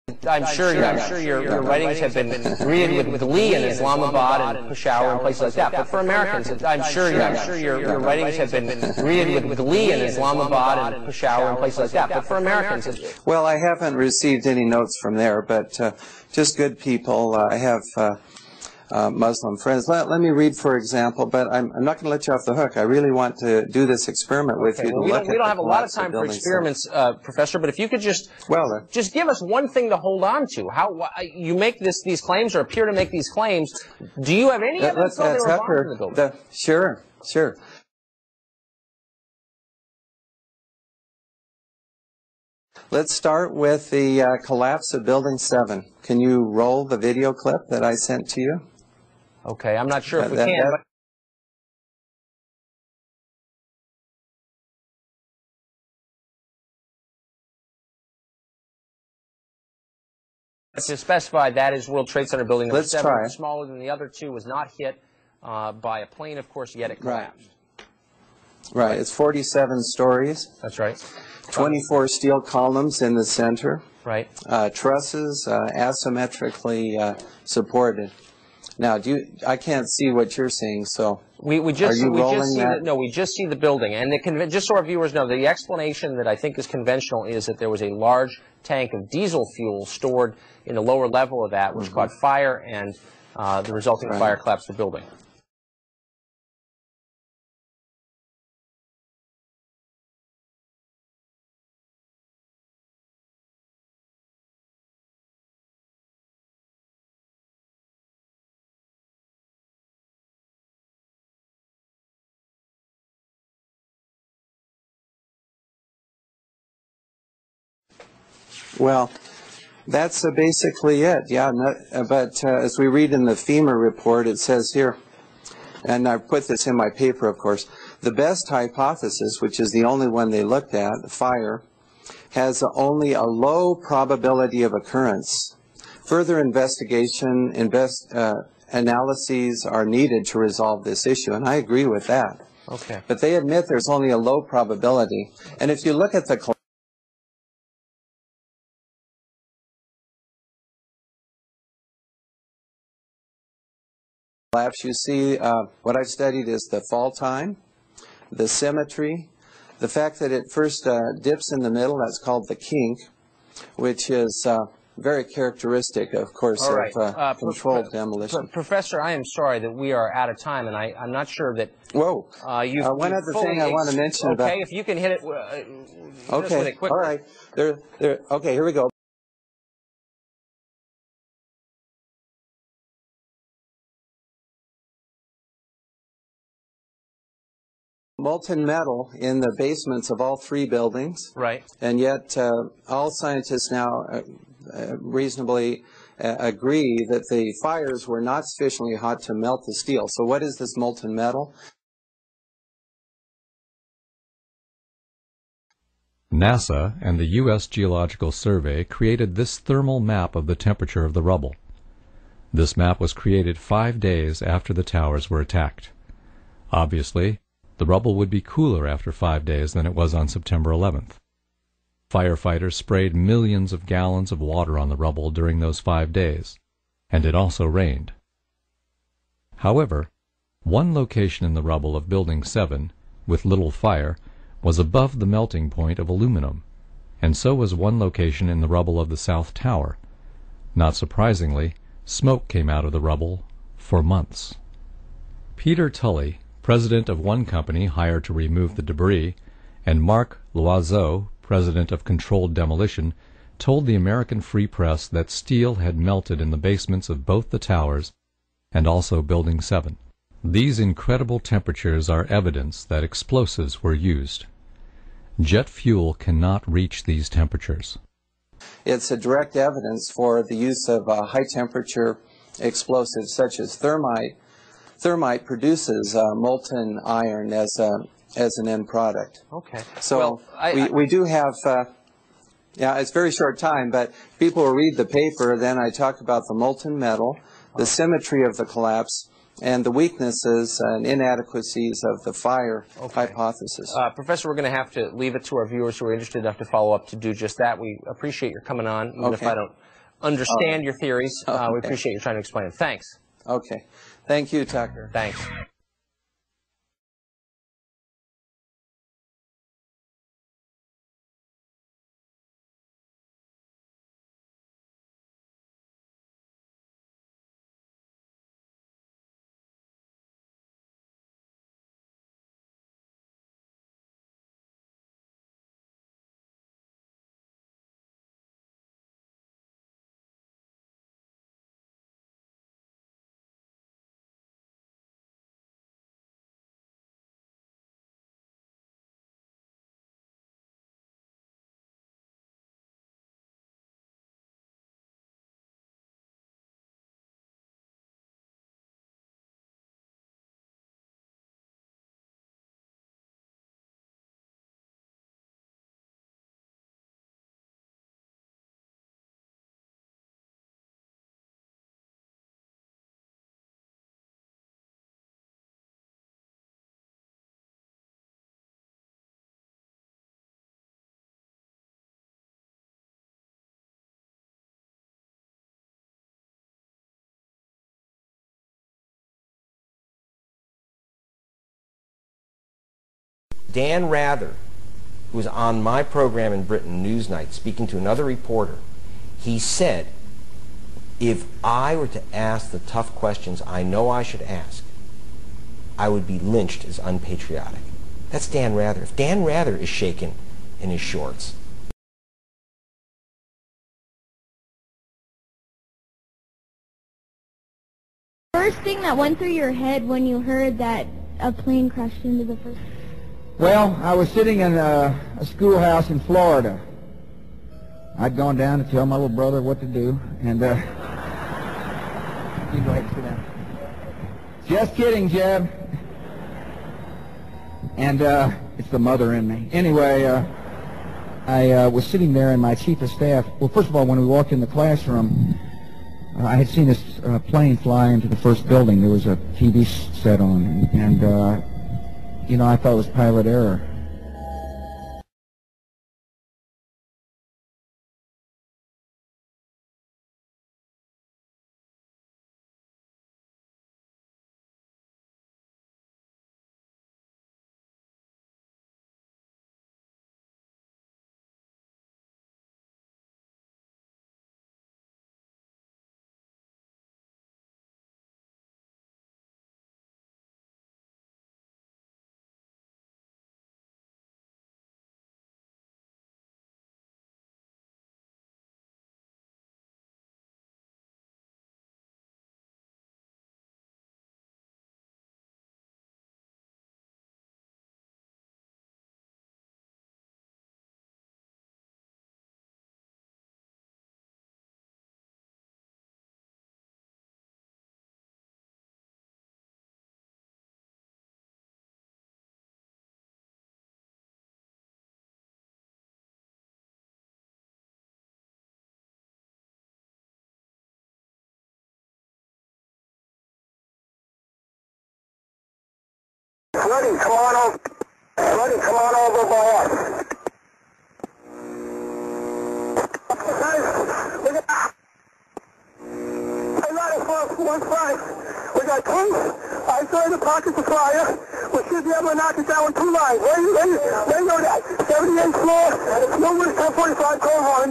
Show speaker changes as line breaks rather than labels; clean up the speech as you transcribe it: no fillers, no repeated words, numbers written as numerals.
I'm sure your writings have been greeted with glee in Islamabad and Peshawar and places like that. But for Americans, I'm sure your writings have been greeted with glee in Islamabad and Peshawar and places like that. But for Americans,
well, I haven't received any notes from there, but just good people. I have Muslim friends. Let me read, for example, but I'm not going to let you off the hook. I really want to do this experiment with you.
We don't have a lot of time for experiments, Professor, but if you could just give us one thing to hold on to. How you make these claims or appear to make these claims. Do you have any evidence that they were bombed in the building?
Sure. Let's start with the collapse of Building 7. Can you roll the video clip that I sent to you?
Okay, I'm not sure if we can. To specify, that is World Trade Center building number 7, which is smaller than the other two, was not hit by a plane, of course, yet it collapsed.
Right. It's 47 stories.
That's right.
24 steel columns in the center.
Right.
Trusses asymmetrically supported. Now, I can't see what you're seeing, so
we just see the building, and just so our viewers know, the explanation that I think is conventional is that there was a large tank of diesel fuel stored in the lower level of that, which caught fire, and the resulting fire collapsed the building.
Well, that's basically it, yeah. But as we read in the FEMA report, it says here, and I put this in my paper, of course, the best hypothesis, which is the only one they looked at, fire, has only a low probability of occurrence. Further investigation, analyses are needed to resolve this issue, and I agree with that.
Okay.
But they admit there's only a low probability. And if you look at the collapse, you see what I've studied is the fall time, the symmetry, the fact that it first dips in the middle, that's called the kink, which is very characteristic, of course, of controlled demolition.
Professor, I am sorry that we are out of time, and I'm not sure that
one other thing I want to mention about...
Okay, if you can hit it, with it quickly.
All right. Okay, here we go. Molten metal in the basements of all 3 buildings.
Right.
And yet all scientists now reasonably agree that the fires were not sufficiently hot to melt the steel. So what is this molten metal?
NASA and the U.S. Geological Survey created this thermal map of the temperature of the rubble. This map was created 5 days after the towers were attacked. Obviously, the rubble would be cooler after 5 days than it was on September 11th. Firefighters sprayed millions of gallons of water on the rubble during those 5 days, and it also rained. However, one location in the rubble of Building 7, with little fire, was above the melting point of aluminum, and so was one location in the rubble of the South Tower. Not surprisingly, smoke came out of the rubble for months. Peter Tully, president of one company hired to remove the debris, and Marc Loiseau, president of Controlled Demolition, told the American Free Press that steel had melted in the basements of both the towers and also Building 7. These incredible temperatures are evidence that explosives were used. Jet fuel cannot reach these temperatures.
It's a direct evidence for the use of high-temperature explosives such as thermite. Thermite produces molten iron as an end product.
Okay.
So we do have, it's a very short time, but people will read the paper, then I talk about the molten metal, the symmetry of the collapse, and the weaknesses and inadequacies of the fire hypothesis.
Professor, we're going to have to leave it to our viewers who are interested enough to follow up to do just that. We appreciate your coming on, even if I don't understand your theories.
Okay.
We appreciate you trying to explain them. Thanks.
Okay. Thank you, Tucker.
Thanks.
Dan Rather, who was on my program in Britain, Newsnight, speaking to another reporter, he said, if I were to ask the tough questions I know I should ask, I would be lynched as unpatriotic. That's Dan Rather. If Dan Rather is shaken in his shorts.
First thing that went through your head when you heard that a plane crashed into the first...
Well, I was sitting in a schoolhouse in Florida. I'd gone down to tell my little brother what to do, and you go ahead and sit down. Just kidding, Jeb. And it's the mother in me. Anyway, I was sitting there, and my chief of staff, well, first of all, when we walked in the classroom, I had seen this plane fly into the first building. There was a TV set on, and you know, I thought it was pilot error.
Buddy, come on over. Buddy, come on over by us. Guys, we got... Hey, Roddy, 1-5. We got two isolated pockets of fire. We should be able to knock it down with 2 lines. Where you know that? 78th floor, Millwood 1045, Cold Horn.